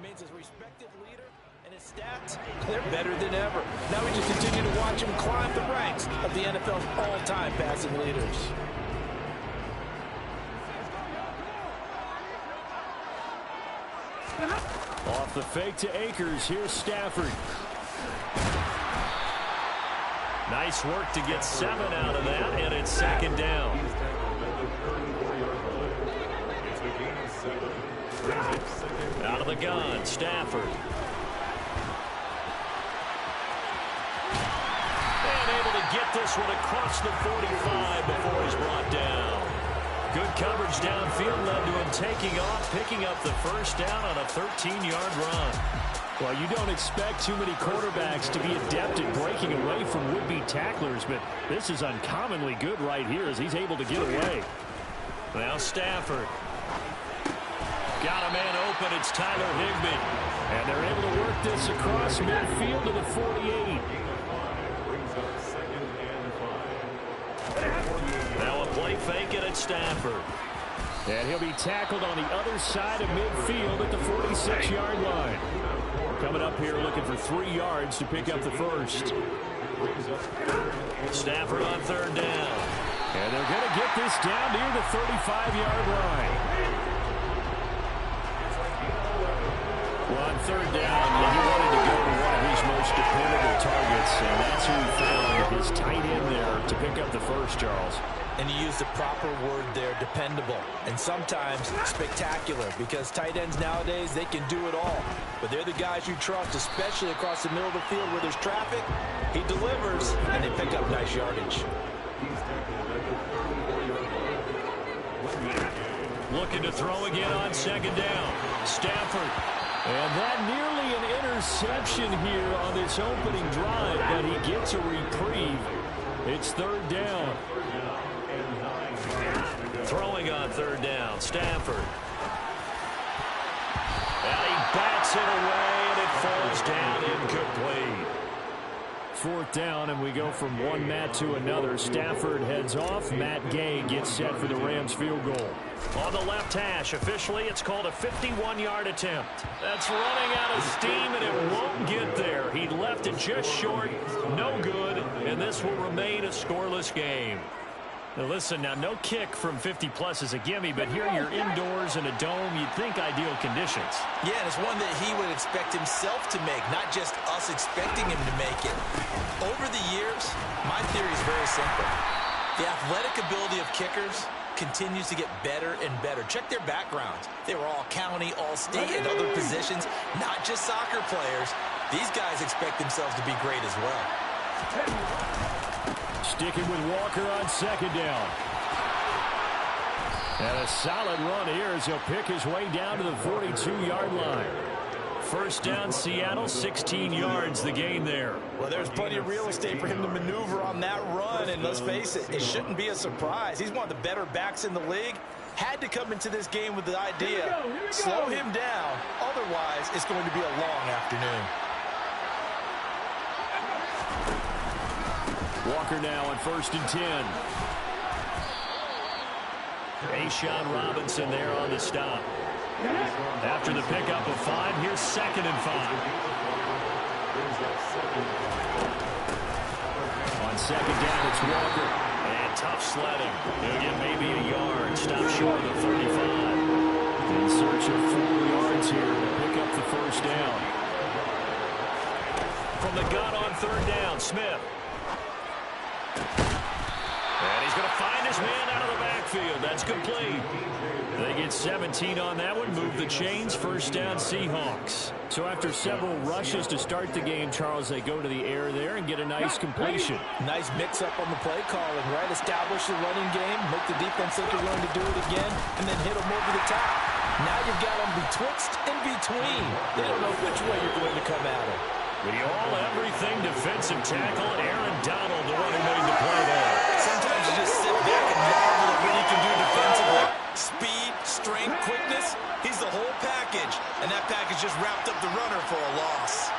remains his respected leader, and his stats, they're better than ever. Now we just continue to watch him climb the ranks of the NFL's all-time passing leaders. Off the fake to Akers. Here's Stafford. Nice work to get 7 out of that, and it's second down. Out of the gun, Stafford. And able to get this one across the 45 before he's brought down. Good coverage downfield led to him taking off, picking up the first down on a 13-yard run. Well, you don't expect too many quarterbacks to be adept at breaking away from would-be tacklers, but this is uncommonly good right here as he's able to get away. Now Stafford. Got a man open. It's Tyler Higbee. And they're able to work this across midfield to the 48. Now a play fake it at Stafford. And he'll be tackled on the other side of midfield at the 46-yard line. Coming up here looking for 3 yards to pick up the first. Stafford on third down. And they're going to get this down near the 35-yard line. Well, on third down, he wanted to go to one of his most dependable targets, and that's who he found, his tight end there, to pick up the first, Charles. And you used the proper word there, dependable, and sometimes spectacular, because tight ends nowadays, they can do it all. But they're the guys you trust, especially across the middle of the field where there's traffic. He delivers, and they pick up nice yardage. Looking to throw again on second down. Stafford. And that nearly an interception here on this opening drive, but he gets a reprieve. It's third down. Throwing on third down, Stafford. And he bats it away, and it falls down incomplete. Fourth down, and we go from one Matt to another. Stafford heads off. Matt Gay gets set for the Rams field goal. On the left hash, officially, it's called a 51-yard attempt. That's running out of steam, and it won't get there. He left it just short, no good, and this will remain a scoreless game. Now listen, now no kick from 50-plus is a gimme, but here you're indoors in a dome. You'd think ideal conditions. Yeah, and it's one that he would expect himself to make, not just us expecting him to make it. Over the years, my theory is very simple. The athletic ability of kickers continues to get better and better. Check their backgrounds. They were all county, all state, and other positions, not just soccer players. These guys expect themselves to be great as well. Sticking with Walker on second down. And a solid run here as he'll pick his way down to the 42-yard line. First down, Seattle, 16 yards the gain there. Well, there's plenty of real estate for him to maneuver on that run, and let's face it, it shouldn't be a surprise. He's one of the better backs in the league. Had to come into this game with the idea, slow him down, otherwise it's going to be a long afternoon. Walker now on 1st and 10. A'Shawn Robinson there on the stop. After the pickup of 5, here's 2nd and 5. On second down, it's Walker. And tough sledding. He'll get maybe a yard. Stop short of the 35. In search of 4 yards here to pick up the first down. From the gun on third down, Smith. And he's going to find his man out of the backfield. That's complete. They get 17 on that one. Move the chains. First down, Seahawks. So after several rushes to start the game, Charles, they go to the air there and get a nice completion. Nice mix-up on the play calling, right? Establish the running game, make the defense think they're going to do it again, and then hit them over the top. Now you've got them betwixt and between. They don't know which way you're going to come at them. The all-everything defensive tackle, Aaron Donald, the one who made the play there. Sometimes you just sit back and marvel at what he can do defensively. Speed, strength, quickness, he's the whole package. And that package just wrapped up the runner for a loss.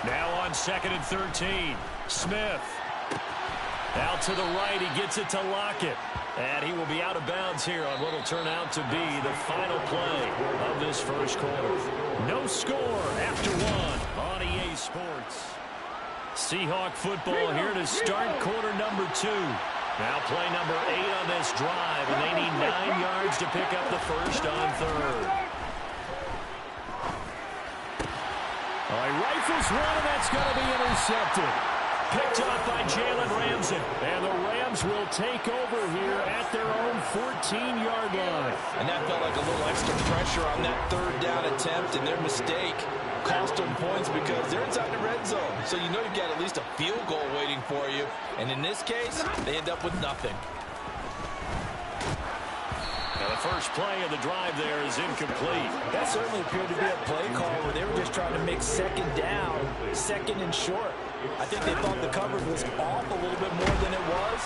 Now on 2nd and 13, Smith. Out to the right, he gets it to Lockett. And he will be out of bounds here on what will turn out to be the final play of this first quarter. No score after one on EA Sports. Seahawk football here to start quarter number 2. Now play number 8 on this drive, and they need 9 yards to pick up the first on third. He rifles one, and that's going to be intercepted. Picked off by Jalen Ramsey. And the Rams will take over here at their own 14-yard line. And that felt like a little extra pressure on that third down attempt, and their mistake cost them points because they're inside the red zone. So you know you've got at least a field goal waiting for you. And in this case, they end up with nothing. Now the first play of the drive there is incomplete. That certainly appeared to be a play call where they were just trying to make second down, second and short. I think they thought the coverage was off a little bit more than it was.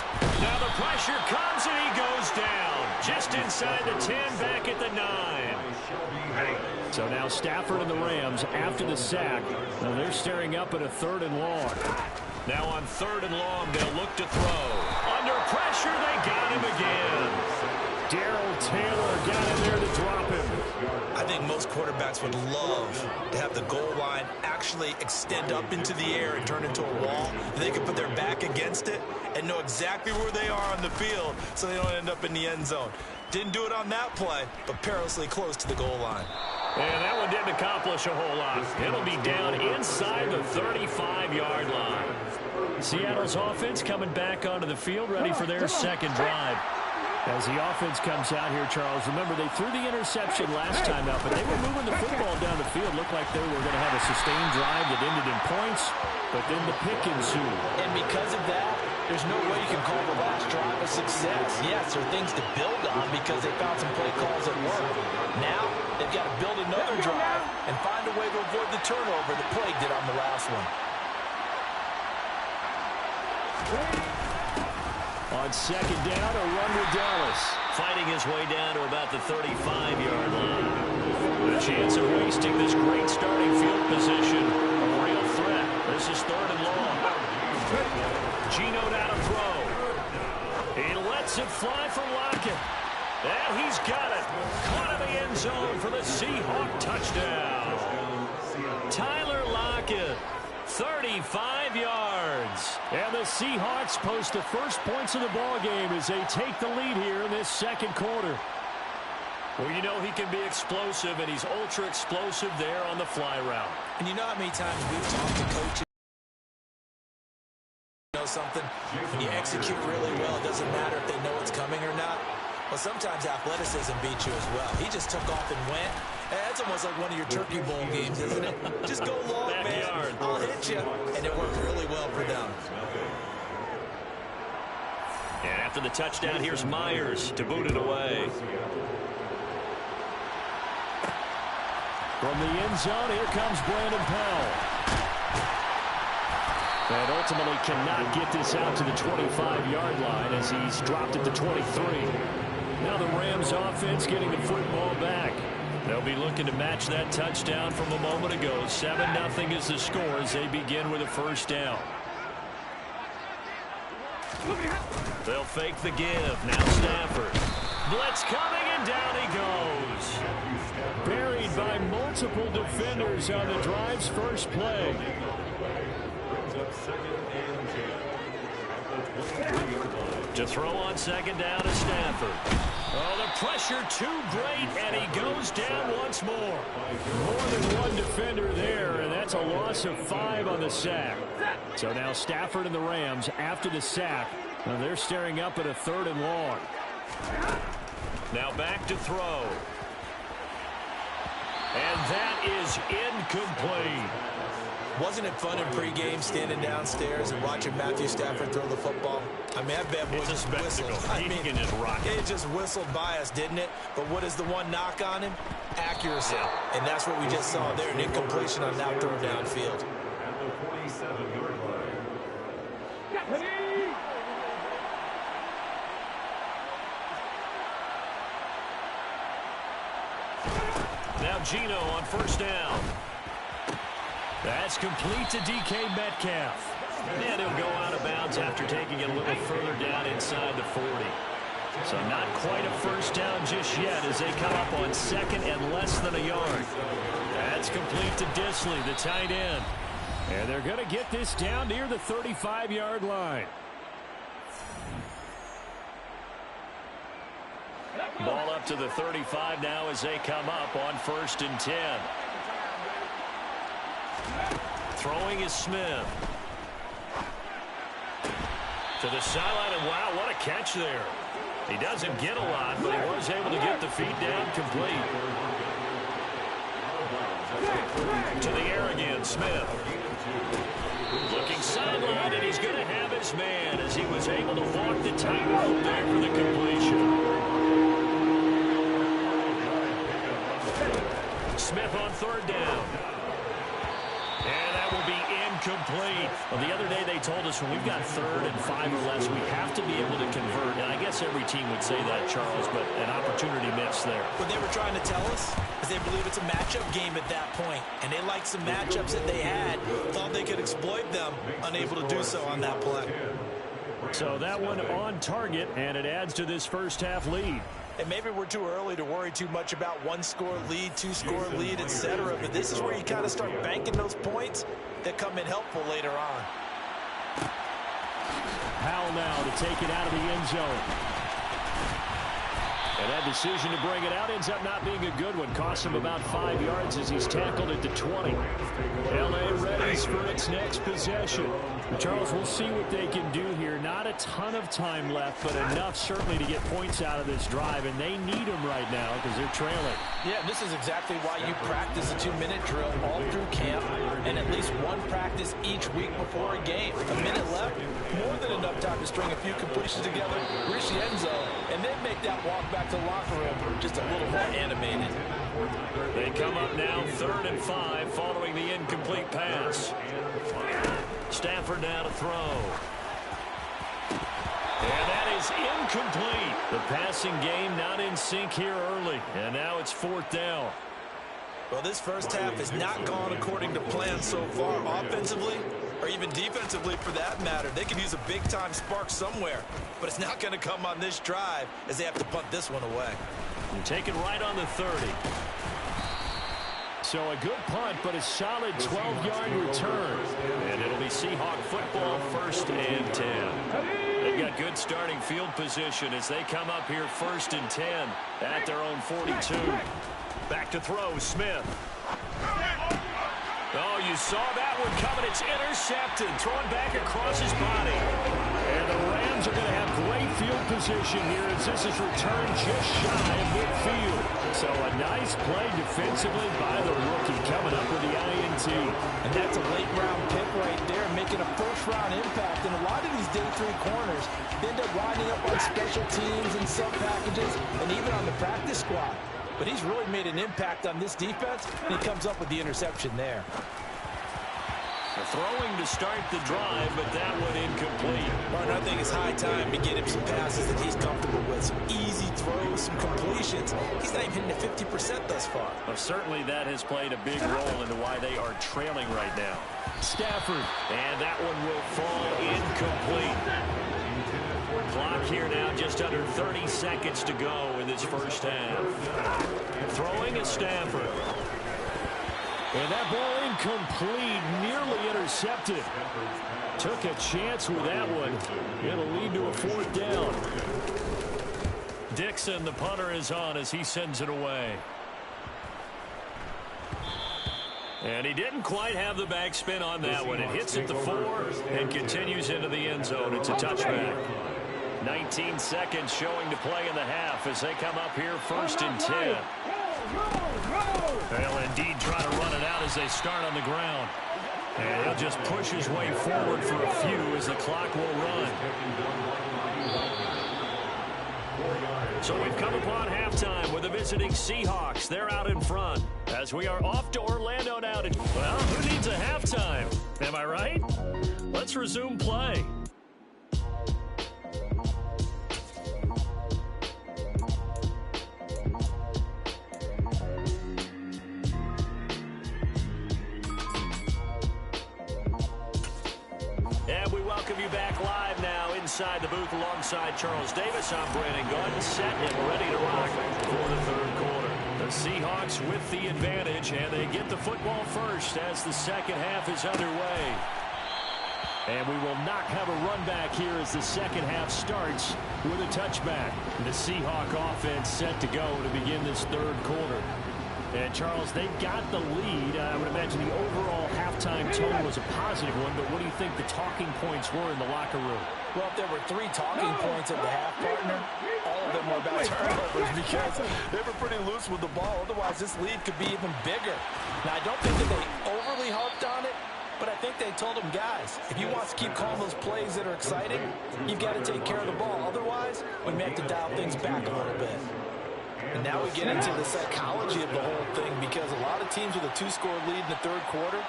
Now the pressure comes and he goes down. Just inside the 10, back at the 9. So now Stafford and the Rams after the sack. Now they're staring up at a 3rd and long. Now on 3rd and long, they'll look to throw. Under pressure, they got him again. Darrell Taylor got in there to drop him. I think most quarterbacks would love to have the goal line actually extend up into the air and turn into a wall. And they can put their back against it and know exactly where they are on the field so they don't end up in the end zone. Didn't do it on that play, but perilously close to the goal line. And that one didn't accomplish a whole lot. It'll be down inside the 35-yard line. Seattle's offense coming back onto the field, ready for their second drive. As the offense comes out here, Charles, remember they threw the interception last time out, but they were moving the football down the field. Looked like they were going to have a sustained drive that ended in points, but then the pick ensued. And because of that, there's no way you can call the last drive a success. Yes, there are things to build on because they found some play calls that work. Now, they've got to build another drive and find a way to avoid the turnover that plagued it on the last one. On second down, a run with Dallas. Fighting his way down to about the 35-yard line. A chance of wasting this great starting field position. A real threat. This is 3rd and long. Geno down to throw. He lets it fly for Lockett. And he's got it. Caught in the end zone for the Seahawk touchdown. Tyler Lockett. 35 yards. And the Seahawks post the first points of the ball game as they take the lead here in this second quarter. Well, you know he can be explosive, and he's ultra explosive there on the fly route. And you know how many times we've talked to coaches. You know something? When you execute really well, it doesn't matter if they know it's coming or not. Well, sometimes athleticism beats you as well. He just took off and went. That's almost like one of your Turkey Bowl games, isn't it? Just go long, man. I'll hit you. And it worked really well for them. And after the touchdown, here's Myers to boot it away. From the end zone, here comes Brandon Powell. And ultimately cannot get this out to the 25-yard line as he's dropped at the 23. Now the Rams offense getting the football back. They'll be looking to match that touchdown from a moment ago. 7-0 is the score as they begin with a first down. They'll fake the give. Now Stafford. Blitz coming, and down he goes. Buried by multiple defenders on the drive's first play. To throw on second down to Stafford. Oh, the pressure too great, and he goes down once more. More than one defender there, and that's a loss of 5 on the sack. So now Stafford and the Rams after the sack. Now they're staring up at a 3rd and long. Now back to throw. And that is incomplete. Wasn't it fun in pregame standing downstairs and watching Matthew Stafford throw the football? I mean, that bad boy just whistled. It just whistled by us, didn't it? But what is the one knock on him? Accuracy. And that's what we just saw there, an incompletion on that throw downfield. Now Geno on first down. That's complete to DK Metcalf. And he'll go out of bounds after taking it a little further down inside the 40. So not quite a first down just yet as they come up on second and less than a yard. That's complete to Disley, the tight end. And they're going to get this down near the 35-yard line. Ball up to the 35 now as they come up on 1st and 10. Throwing is Smith. To the sideline, and wow, what a catch there. He doesn't get a lot, but he was able to get the feet down complete. To the air again, Smith. Looking sideline, and he's going to have his man as he was able to walk the tightrope there for the completion. Smith on 3rd down. And that will be incomplete. Well, the other day they told us when we've got 3rd and 5 or less, we have to be able to convert. And I guess every team would say that, Charles, but an opportunity missed there. What they were trying to tell us is they believe it's a matchup game at that point. And they liked some matchups that they had, thought they could exploit them, unable to do so on that play. So that one on target, and it adds to this first half lead. And maybe we're too early to worry too much about 1-score lead, 2-score lead, etc. But this is where you kind of start banking those points that come in helpful later on. Powell now to take it out of the end zone. And that decision to bring it out ends up not being a good one. Costs him about 5 yards as he's tackled at the 20. L.A. readies for its next possession. Charles, we'll see what they can do here. Not a ton of time left, but enough certainly to get points out of this drive, and they need them right now because they're trailing. Yeah, this is exactly why you practice a 2-minute drill all through camp and at least one practice each week before a game. A minute left, more than enough time to string a few completions together, reach the end zone, and then make that walk back to the locker room just a little more animated. They come up now 3rd and 5 following the incomplete pass. Stafford now to throw. And that is incomplete. The passing game not in sync here early. And now it's 4th down. Well, this first half has not gone according to plan so far offensively or even defensively for that matter. They could use a big-time spark somewhere, but it's not going to come on this drive as they have to punt this one away. And take it right on the 30. So a good punt, but a solid 12-yard return. And it'll be Seahawk football 1st and 10. They've got good starting field position as they come up here 1st and 10 at their own 42. Back to throw, Smith. Oh, you saw that one coming. It's intercepted. Throwing back across his body. And the Rams are going to have great field position here as this is returned just shy of midfield. So a nice play defensively by the rookie coming up with the INT. And that's a late-round pick right there, making a first-round impact. And a lot of these day 3 corners end up lining up on special teams and sub-packages and even on the practice squad. But he's really made an impact on this defense, and he comes up with the interception there. Throwing to start the drive, but that one incomplete. Well, I think it's high time to get him some passes that he's comfortable with. Some easy throws, some completions. He's not even hitting the 50% thus far. Well, certainly that has played a big role into why they are trailing right now. Stafford, and that one will fall incomplete. Clock here now, just under 30 seconds to go in this first half. Throwing is Stafford. And that ball incomplete, nearly intercepted. Took a chance with that one. It'll lead to a 4th down. Dixon, the punter, is on as he sends it away. And he didn't quite have the backspin on that one. It hits at the 4 and continues into the end zone. It's a touchback. 19 seconds showing to play in the half as they come up here 1st and 10. They'll indeed try to run it out as they start on the ground. And he'll just push his way forward for a few as the clock will run. So we've come upon halftime with the visiting Seahawks. They're out in front as we are off to Orlando now. Well, who needs a halftime? Am I right? Let's resume play. inside the booth alongside Charles Davis. I'm Brandon Gordon, set and ready to rock for the third quarter. The Seahawks with the advantage, and they get the football first as the second half is underway. And we will not have a run back here as the second half starts with a touchback. The Seahawk offense set to go to begin this third quarter. And, Charles, they've got the lead. I would imagine the overall halftime tone was a positive one, but what do you think the talking points were in the locker room? Well, if there were 3 talking points at the half, partner, all of them were about turnovers because they were pretty loose with the ball. Otherwise, this lead could be even bigger. Now, I don't think that they overly harped on it, but I think they told them, guys, if you want to keep calling those plays that are exciting, you've got to take care of the ball. Otherwise, we may have to dial things back a little bit. And now we get into the psychology of the whole thing because a lot of teams with a 2-score lead in the third quarter,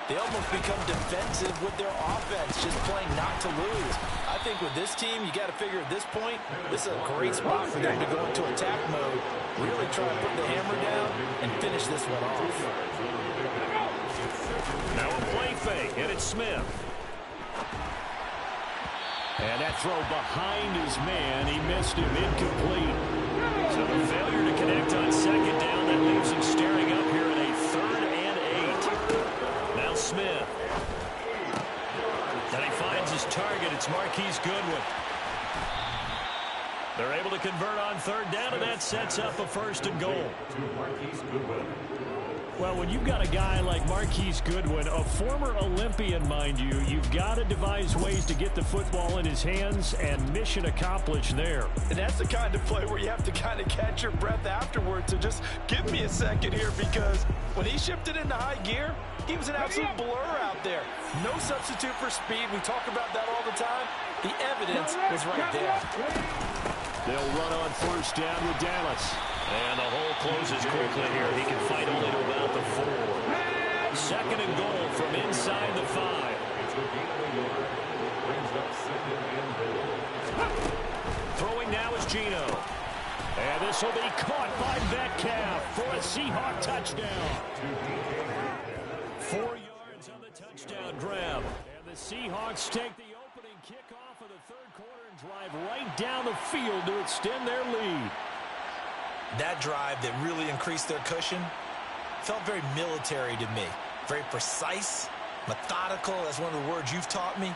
they almost become defensive with their offense, just playing not to lose. I think with this team, you got to figure at this point, this is a great spot for them to go into attack mode, really try to put the hammer down and finish this one off. Now a play fake, and it's Smith. And that throw behind his man, he missed him, incomplete. So a failure to connect on second down, that leaves him staring up here at a 3rd and 8. Now Smith. And he finds his target, it's Marquise Goodwin. They're able to convert on 3rd down, and that sets up a 1st and goal. Well, when you've got a guy like Marquise Goodwin, a former Olympian, mind you, you've got to devise ways to get the football in his hands, and mission accomplished there. And that's the kind of play where you have to kind of catch your breath afterwards. So just give me a second here, because when he shifted into high gear, he was an absolute blur out there. No substitute for speed. We talk about that all the time. The evidence was right there. They'll run on 1st down with Dallas. And the hole closes quickly here. He can fight only to about the 4. 2nd and goal from inside the 5. Throwing now is Geno. And this will be caught by Metcalf for a Seahawk touchdown. 4 yards on the touchdown grab. And the Seahawks take the opening kickoff of the third quarter and drive right down the field to extend their lead. That drive that really increased their cushion felt very military to me. Very precise, methodical, that's one of the words you've taught me.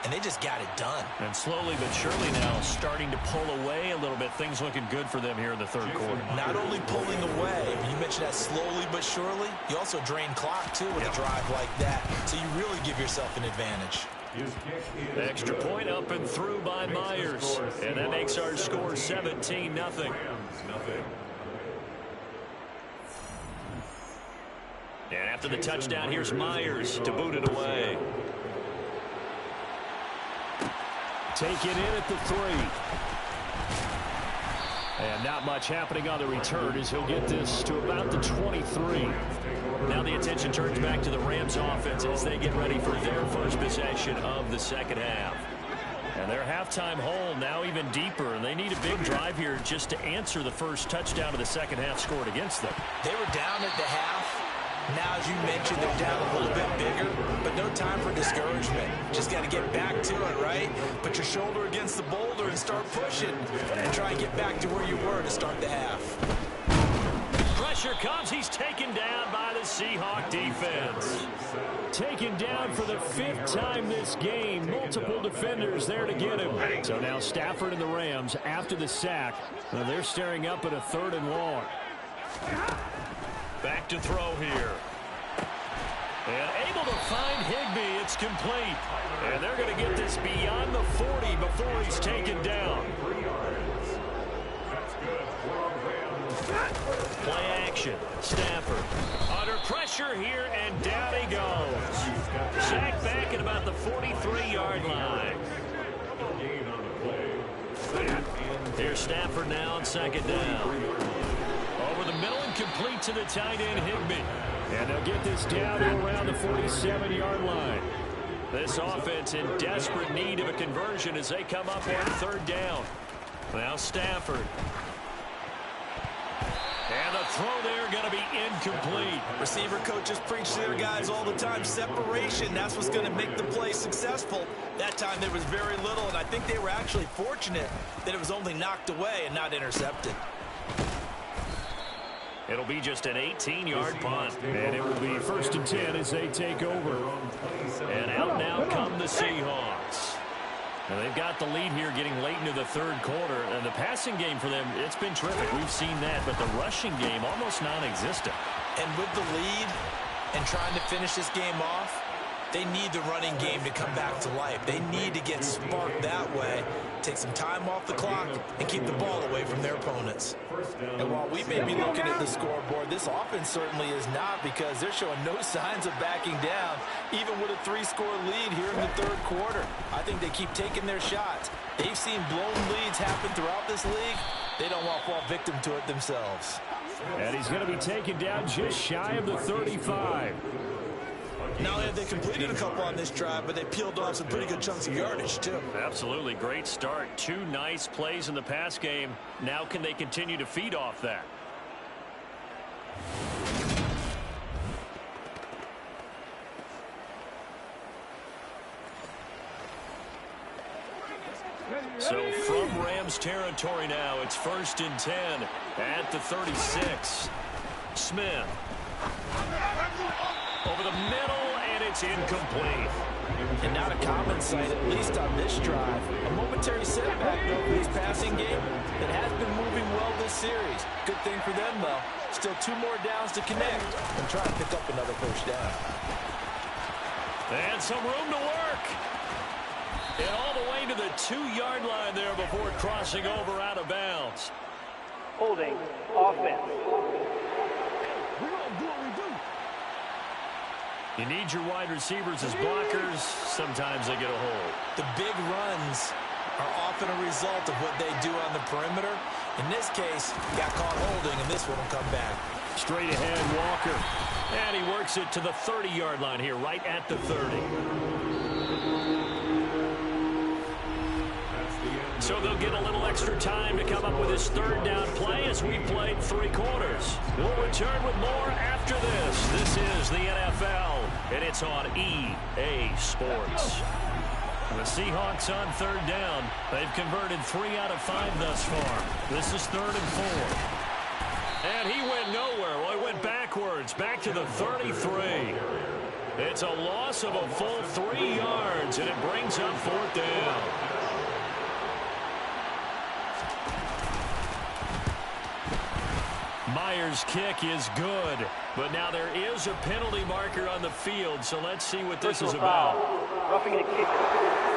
And they just got it done. And slowly but surely now starting to pull away a little bit. Things looking good for them here in the third quarter. Not only pulling away, but you mentioned that slowly but surely. You also drain clock, too, with a drive like that. So you really give yourself an advantage. Extra point up and through by Myers. And that makes our score 17-0. And after the touchdown, here's Myers to boot it away. Take it in at the 3. And not much happening on the return as he'll get this to about the 23. Now the attention turns back to the Rams offense as they get ready for their first possession of the second half. And their halftime hole now even deeper, and they need a big drive here just to answer the first touchdown of the second half scored against them. They were down at the half. Now, as you mentioned, they're down a little bit bigger, but no time for discouragement. Just got to get back to it, right? Put your shoulder against the boulder and start pushing, and try and get back to where you were to start the half. Pressure comes. He's taken down by the Seahawk defense. Taken down for the 5th time this game. Multiple defenders there to get him. So now Stafford and the Rams, after the sack, they're staring up at a 3rd and long. Back to throw here. And able to find Higbee. It's complete. And they're going to get this beyond the 40 before he's taken down. Play action. Stafford under pressure here, and down he goes. Sacked back at about the 43-yard line. Here's Stafford now on 2nd down. Over the middle and complete to the tight end, Higbee. And they'll get this down to around the 47-yard line. This offense in desperate need of a conversion as they come up on 3rd down. Now Stafford. And the throw there going to be incomplete. Receiver coaches preach to their guys all the time. Separation, that's what's going to make the play successful. That time there was very little, and I think they were actually fortunate that it was only knocked away and not intercepted. It'll be just an 18-yard punt, and it will be 1st and 10 as they take over. And out now come the Seahawks. Now they've got the lead here getting late into the third quarter, and the passing game for them, it's been terrific. We've seen that, but the rushing game almost non-existent. And with the lead and trying to finish this game off, they need the running game to come back to life. They need to get sparked that way, take some time off the clock, and keep the ball away from their opponents. And while we may be looking at the scoreboard, this offense certainly is not, because they're showing no signs of backing down, even with a 3-score lead here in the third quarter. I think they keep taking their shots. They've seen blown leads happen throughout this league. They don't want to fall victim to it themselves. And he's going to be taken down just shy of the 35. Not only have they completed a couple on this drive, but they peeled off some pretty good chunks of yardage, too. Absolutely. Great start. 2 nice plays in the pass game. Now can they continue to feed off that? So from Rams territory now, it's 1st and 10 at the 36. Smith. Over the middle, and it's incomplete. And not a common sight, at least on this drive. A momentary setback, though, for this passing game that has been moving well this series. Good thing for them, though. Still 2 more downs to connect and try to pick up another first down. And some room to work. And all the way to the 2-yard line there before crossing over out of bounds. Holding offense. You need your wide receivers as blockers. Sometimes they get a hold. The big runs are often a result of what they do on the perimeter. In this case, got caught holding, and this one will come back. Straight ahead, Walker. And he works it to the 30-yard line here, right at the 30. So they'll get a little extra time to come up with his 3rd down play as we played 3 quarters. We'll return with more after this. This is the NFL, and it's on EA Sports. The Seahawks on 3rd down. They've converted 3 out of 5 thus far. This is 3rd and 4. And he went nowhere. Well, he went backwards, back to the 33. It's a loss of a full 3 yards, and it brings up 4th down. Myers' kick is good, but now there is a penalty marker on the field, so let's see what this is about. Roughing the kick.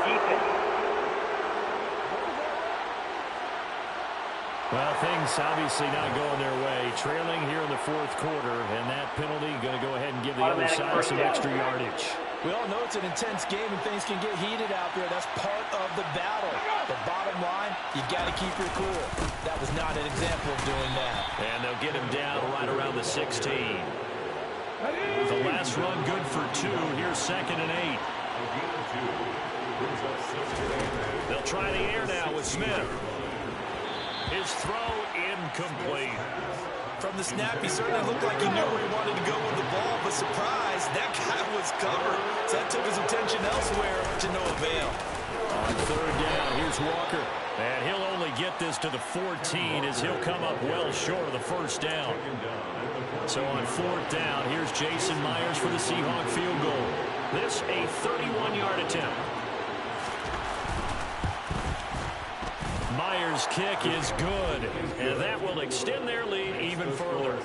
Defense. Well, things obviously not going their way. Trailing here in the 4th quarter, and that penalty going to go ahead and give the other side some extra yardage. We all know it's an intense game and things can get heated out there. That's part of the battle. But bottom line, you got to keep your cool. That was not an example of doing that. And they'll get him down right around the 16. The last run good for 2. Here's 2nd and 8. They'll try the air now with Smith. His throw incomplete. From the snap, he certainly looked like he knew where he wanted to go with the ball, but surprise, that guy was covered. So that took his attention elsewhere to no avail. On 3rd down, here's Walker. And he'll only get this to the 14 as he'll come up well short of the 1st down. So on 4th down, here's Jason Myers for the Seahawk field goal. This a 31-yard attempt. Myers' kick is good, and that will extend their lead even further.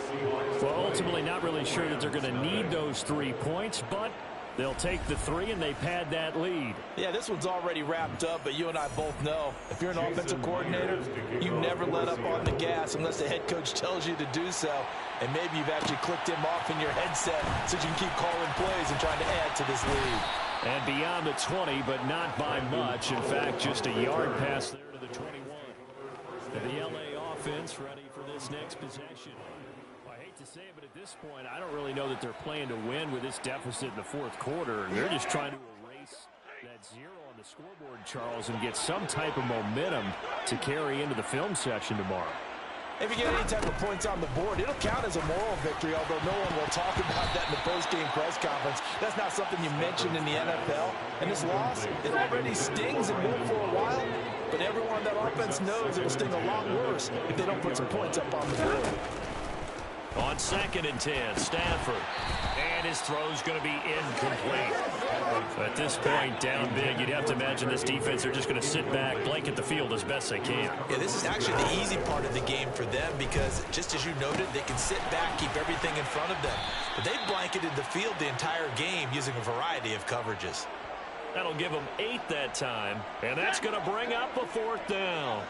Well, ultimately not really sure that they're going to need those 3 points, but they'll take the 3 and they pad that lead. Yeah, this one's already wrapped up, but you and I both know if you're an offensive coordinator, you never let up on the gas unless the head coach tells you to do so. And maybe you've actually clicked him off in your headset so you can keep calling plays and trying to add to this lead. And beyond the 20, but not by much. In fact, just a yard pass there to the 21. The LA offense ready for this next possession. I hate to say it, but at this point, I don't really know that they're playing to win with this deficit in the 4th quarter. They're just trying to erase that 0 on the scoreboard, Charles, and get some type of momentum to carry into the film session tomorrow. If you get any type of points on the board, it'll count as a moral victory, although no one will talk about that in the post-game press conference. That's not something you mention in the NFL. And this loss, it already stings and will for a while, but everyone on that offense knows it'll sting a lot worse if they don't put some points up on the board. On 2nd and 10, Stafford. And his throw's going to be incomplete. At this point, down big, you'd have to imagine this defense, they're just going to sit back, blanket the field as best they can. Yeah, this is actually the easy part of the game for them because, just as you noted, they can sit back, keep everything in front of them. But they blanketed the field the entire game using a variety of coverages. That'll give them 8 that time, and that's going to bring up a 4th down.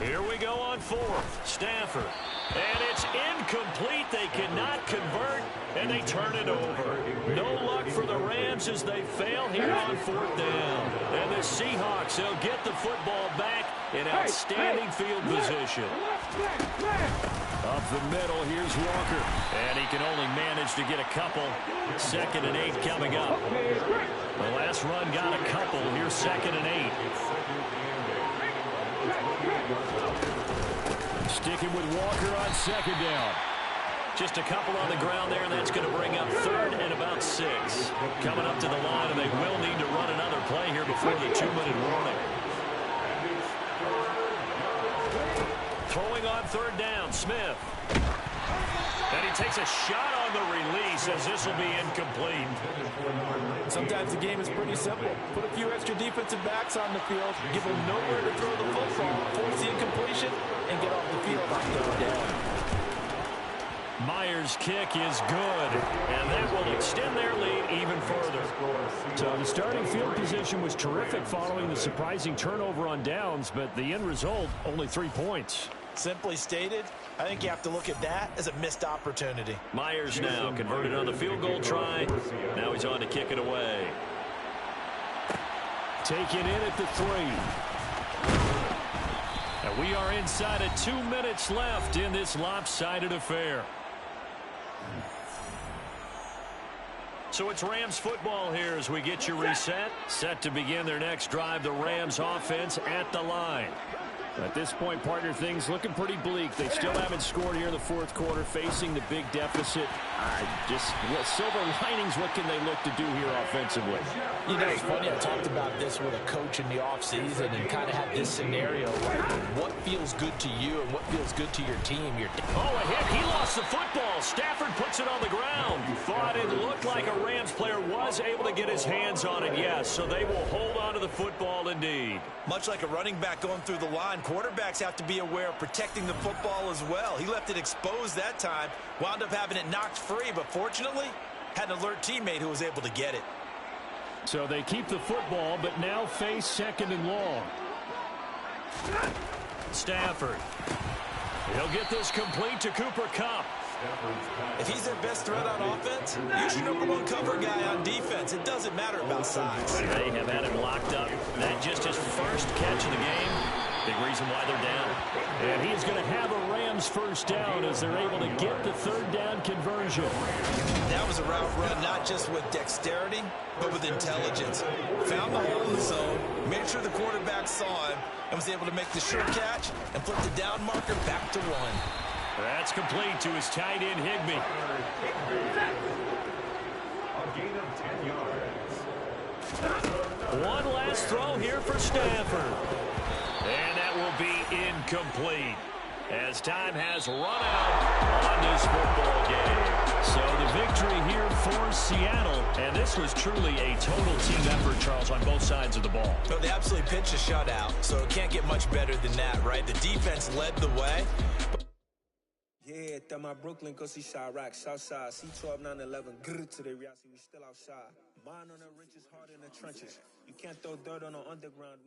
Here we go on 4th. Stafford. And it's incomplete. They cannot convert, and they turn it over. No luck for the Rams as they fail here on 4th down. And the Seahawks, they'll get the football back in outstanding field position. Up the middle, here's Walker. And he can only manage to get a couple. 2nd and 8 coming up. The last run got a couple. Here's 2nd and 8. Sticking with Walker on 2nd down. Just a couple on the ground there, and that's going to bring up 3rd and about 6. Coming up to the line, and they will need to run another play here before the 2-minute warning. Throwing on 3rd down, Smith. And he takes a shot on the release as this will be incomplete. Sometimes the game is pretty simple. Put a few extra defensive backs on the field, give them nowhere to throw the football, force the incompletion, and get off the field on 3rd down. Myers' kick is good, and that will extend their lead even further. So the starting field position was terrific following the surprising turnover on downs, but the end result, only 3 points. Simply stated, I think you have to look at that as a missed opportunity. Myers now converted on the field goal try. Now he's on to kick it away. Taken in at the 3. And we are inside of 2 minutes left in this lopsided affair. So it's Rams football here as we get you reset. Set to begin their next drive, the Rams offense at the line. At this point, partner, things looking pretty bleak. They still haven't scored here in the 4th quarter, facing the big deficit. Silver linings, what can they look to do here offensively? You know, it's funny, I talked about this with a coach in the offseason and kind of had this scenario, like what feels good to you and what feels good to your team. Oh, a hit. He lost the football. Stafford puts it on the ground. Thought it looked like a Rams player was able to get his hands on it, yes. So they will hold on to the football indeed. Much like a running back going through the line, quarterbacks have to be aware of protecting the football as well. He left it exposed that time, wound up having it knocked free, but fortunately, had an alert teammate who was able to get it. So they keep the football, but now face 2nd and long. Stafford. He'll get this complete to Cooper Kupp. If he's their best threat on offense, use your #1 cover guy on defense. It doesn't matter about size. They have had him locked up. That just his first catch of the game. Big reason why they're down. And he's going to have a Rams 1st down as they're able to get the 3rd down conversion. That was a route run not just with dexterity, but with intelligence. Found the hole in the zone, made sure the quarterback saw him, and was able to make the sure catch and flip the down marker back to 1. That's complete to his tight end, Higbee. One last throw here for Stafford. And that will be incomplete as time has run out on this football game. So the victory here for Seattle. And this was truly a total team effort, Charles, on both sides of the ball. Well, they absolutely pitched a shutout, so it can't get much better than that, right? The defense led the way. Yeah, that my Brooklyn, go see Chirac, Southside, C12, 911, grrr to the reality, we still outside. Mine on the riches, heart in the trenches. You can't throw dirt on the underground.